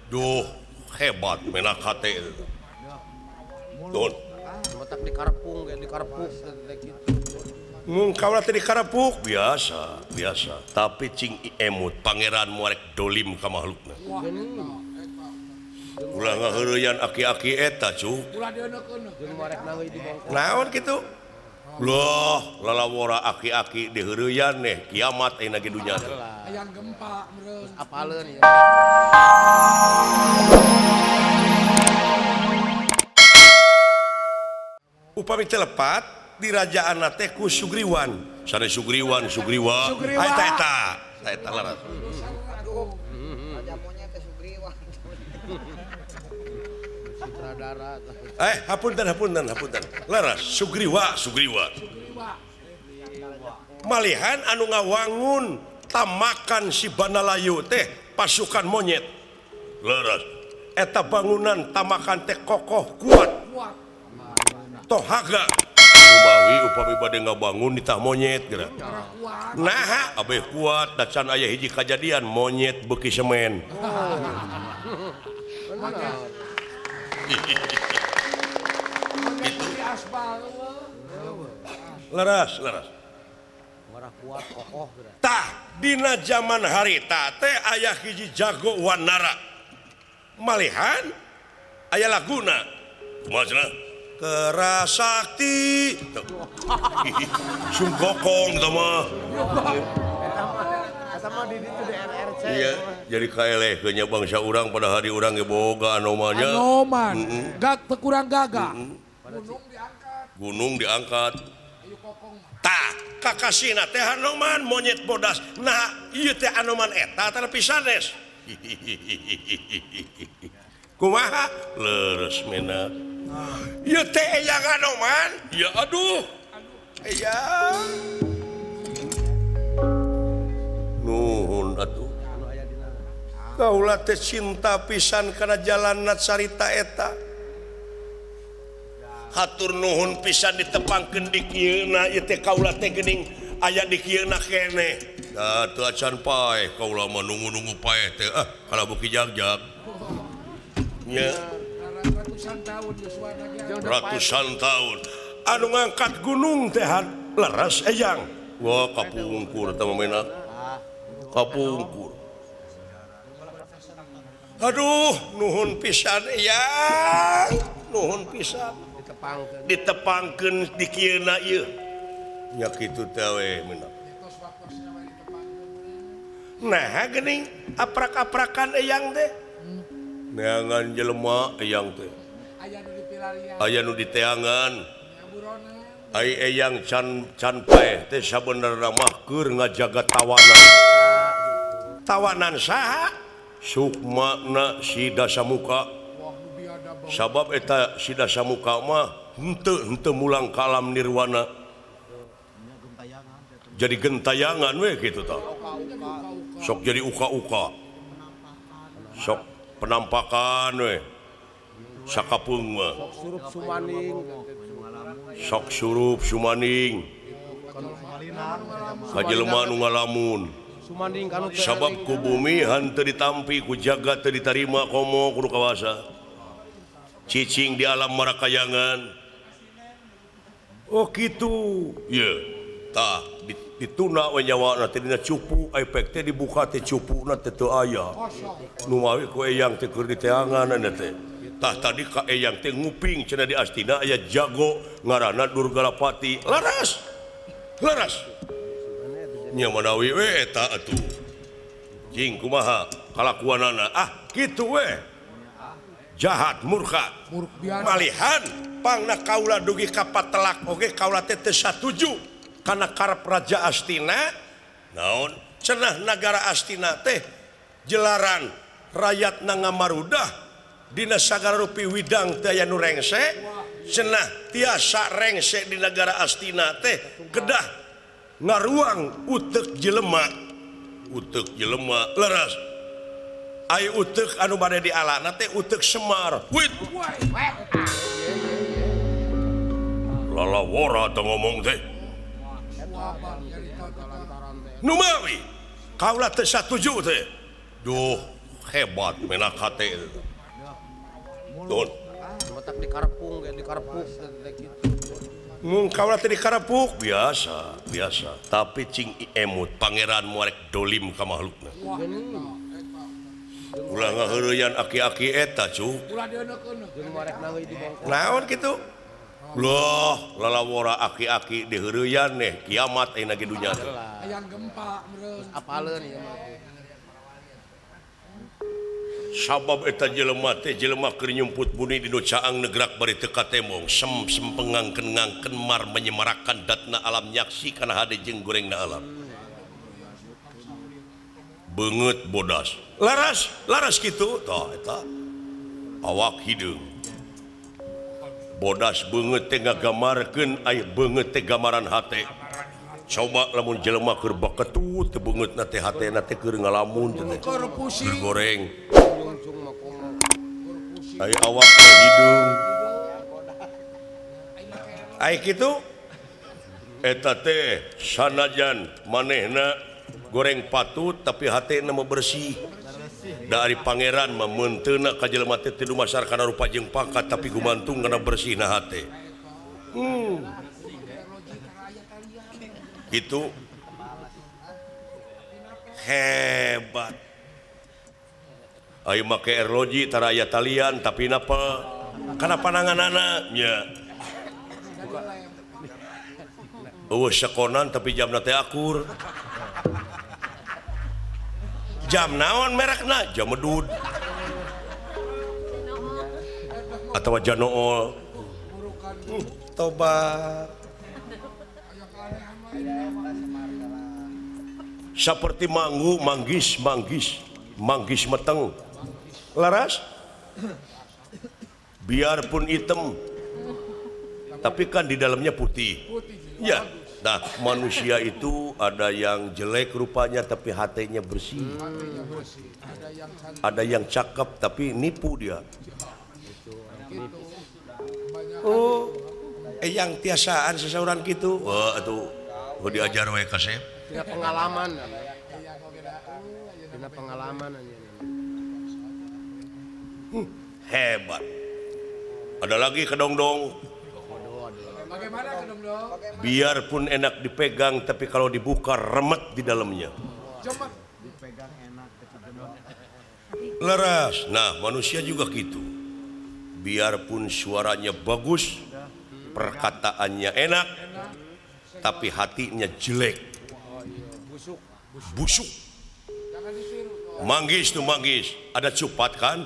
Duh hebat menak hate Don Matak di karpung kayak di karpuk gitu. kaulah tadi karapuk biasa tapi cing emut pangeran muarek dolim ka makhlukna ulah ngaheureyan aki-aki eta cuk Jeung marek nangeui di bangku. naon kitu loh lalawora aki-aki diheureyan nih kiamat ayeuna ge dunya teh Ayang gempa meureun. Apaleun ya. upami telepat di rajaan teh ku Sugriwan sane Sugriwa eta laras Raja monyet teh Sugriwa. Sutradara. hapunten laras Sugriwa malihan anu ngawangun tamakan si Banalayu teh pasukan monyet leres eta bangunan tamakan teh kokoh kuat tohaga umawi upami bade ngabangun di tah monyet geura nah abeh kuat da can aya hiji kajadian monyet beuki semen Di aspal. leres Marah kuat kokoh geura. tah dina zaman harita teh aya hiji jago wanara malihan aya laguna kumaha kerasakti sungkokong sama Eta mah di ditu di RRC. iya jadi kaelehkeun bangsa urang pada hari urang ge boga anomanya Anoman. Gak kurang gagah. gunung diangkat tah kakasina teh Anoman monyet bodas nah ieu teh Anoman eta tapi sanes kumaha leres meuna ieu teh eyang Anoman ya aduh eyang nuhun atuh kaula teh cinta pisan kana jalanna carita eta hatur nuhun pisan ditepangkeun di kieuna ieu teh kaula teh geuning aya di kieuna keneh da teu acan paeh kaula mah nunggu-nunggu paeh teh kala beuki jagjag nya Ratusan tahun Yosua lagi. ratusan tahun anu ngangkat gunung teh leres eyang wah kapungkur eta mah kapungkur aduh nuhun pisan eyang nuhun pisan ditepangkeun di kieuna ieu nya kitu teh we meunang nah geuning aprak-aprakan eyang teh neangan jelema eyang teh Aya nu dipilarian. aya nu diteangan Buronan. ai eyang can paeh teh sabenerna mah keur ngajaga tawanan saha sukmana si Dasamuka Wah nu biada bang. sabab eta si Dasamuka mah henteu mulang kalam nirwana jadi gentayangan we kitu tah sok jadi uka-uka sok penampakan we sakapeung mah Surup sumaning. sok surup sumaning kajelema nu ngalamun Sumanding kanu teh. sabab ku bumi henteu ditampi ku jagat teu ditarima komo kudu kawasa cicing di alam marakayangan oh kitu ye tah dituna we nyawana teh dina cupu efek teh dibuka teh cupuna teh teu aya nu mawi ku eyang teh keur diteangan anda teh tah tadi ka eyang teh nguping cenah di Astina aya jago ngaranna Durgalapati laras nya manawi we eta atuh jing kumaha kalakuanana kitu we jahat murka malihan pangna kaula dugi ka patelak oge kaula teh teu satuju kana karep Raja Astina naon cenah nagara Astina teh jelaran rakyatna ngamarudah dina sagala rupi widang teh aya nu rengse cenah tiasa rengse di negara Astina teh kedah ngaruang utek jelema leres ai utek anu bade di alana teh utek Semar wit lalawora teh ngomong teh nu mawi kaula teh satuju teh duh hebat menak hate Don Matak di karpung kayak di karpuk gitu. kaula teh di karapuk biasa tapi cing emut pangeran muarek dolim ka makhlukna ulah ngaheureuyan aki-aki eta cuk Ulah dieuneuk-euneuk. Jeung marek nangeui di bangku. naon kitu loh lalawora aki-aki diheureuyan nih kiamat ayeuna ge dunya teh Hayang gempa meureun. Apaleun ieu mah. sabab eta jelema teh jelema keur nyumput buni dinu caang negrak bari teu katemong sempengangkeun ngangkeun mar menyemarakan datna alam nyaksi kana hade jeung gorengna alam beungeut bodas laras kitu tah eta awak hideung bodas beungeut teh ngagamarkeun aya beungeut teh gamaran hate coba lamun jelema keur baketut teu beungeutna teh hatena teh keur ngalamun teh Keur pusing. keur goreng Jung mah komo. aya awak teh hidung aya kitu eta teh sanajan manehna goreng patut tapi hatena mah bersih dari pangeran mah menteuna ka jelema teh teu dumasar kana rupa jeung pangkat tapi gumantung kana bersihna hate gitu hebat ayo make erloji tara aya talian tapi napa kana pananganana nya sekonan tapi jamna teh akur jam naon merekna jam medud atau janool tobat seperti manggis meteng laras biarpun hitam tapi kan di dalamnya putih ya nah manusia itu ada yang jelek rupanya tapi hatinya bersih ada yang cakep tapi nipu dia oh yang tiasaan seseorang gitu wah itu diajar wae kasep Dina pengalaman. Dina pengalaman aja. hebat ada lagi kedongdong Bagaimana kedong dong? biarpun enak dipegang tapi kalau dibuka remet di dalamnya Coba leras nah manusia juga gitu biarpun suaranya bagus perkataannya enak tapi hatinya jelek busuk manggis ada cupat kan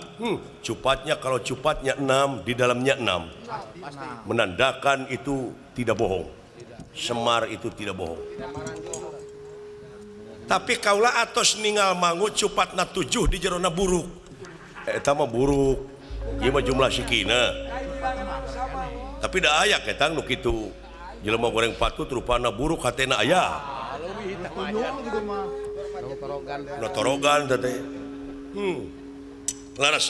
cupatnya kalau cupatnya 6 di dalamnya 6 menandakan itu tidak bohong semar itu tidak bohong tapi kaula atos ningal mangut cupatna 7 di jerona buruk eta mah buruk ieu mah jumlah sikina tapi da aya ketang nu kitu jelema goreng patut rupana buruk hatena aya notorogan teh laras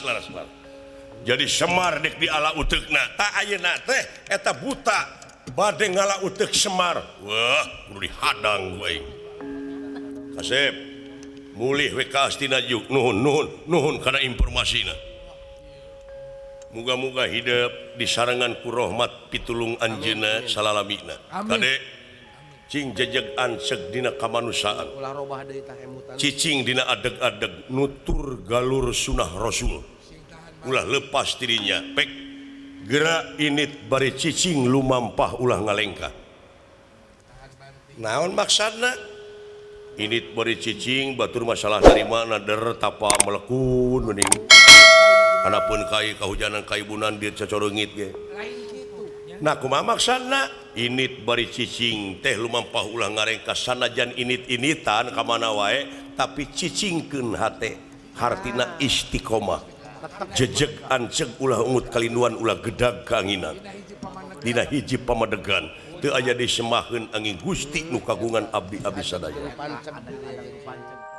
jadi semar dek di ala uteukna tak ayeuna teh eta buta bade ngala uteuk semar wah kudu dihadang we kasep mulih we ka astina juk nuhun kana informasina muga-muga hidup di sarangan ku rahmat pitulung anjeunna salalamina kade cing jejegan seg dina kamanusaan Ulah robah deui tah emutan. cicing dina adeg-adeg nutur galur sunah rasul ulah lepas dirinya pek gerak init bari cicing lumampah ulah ngalengka naon maksudna init bari cicing batur masalah dari mana der tapa melekun mending anapun kai kahujanan kaibunan dia cacorengit ge nah kumaha maksudna init bari cicing teh lumampah ulah ngarengka sanajan init-initan ka mana wae tapi cicingkeun hate hartina istiqomah jejeg anceg ulah ungut kalinduan ulah gedag kaanginan dina hiji pamadegan teu aya disemahkeun angin Gusti nu kagungan abdi-abdi sadaya Pancep.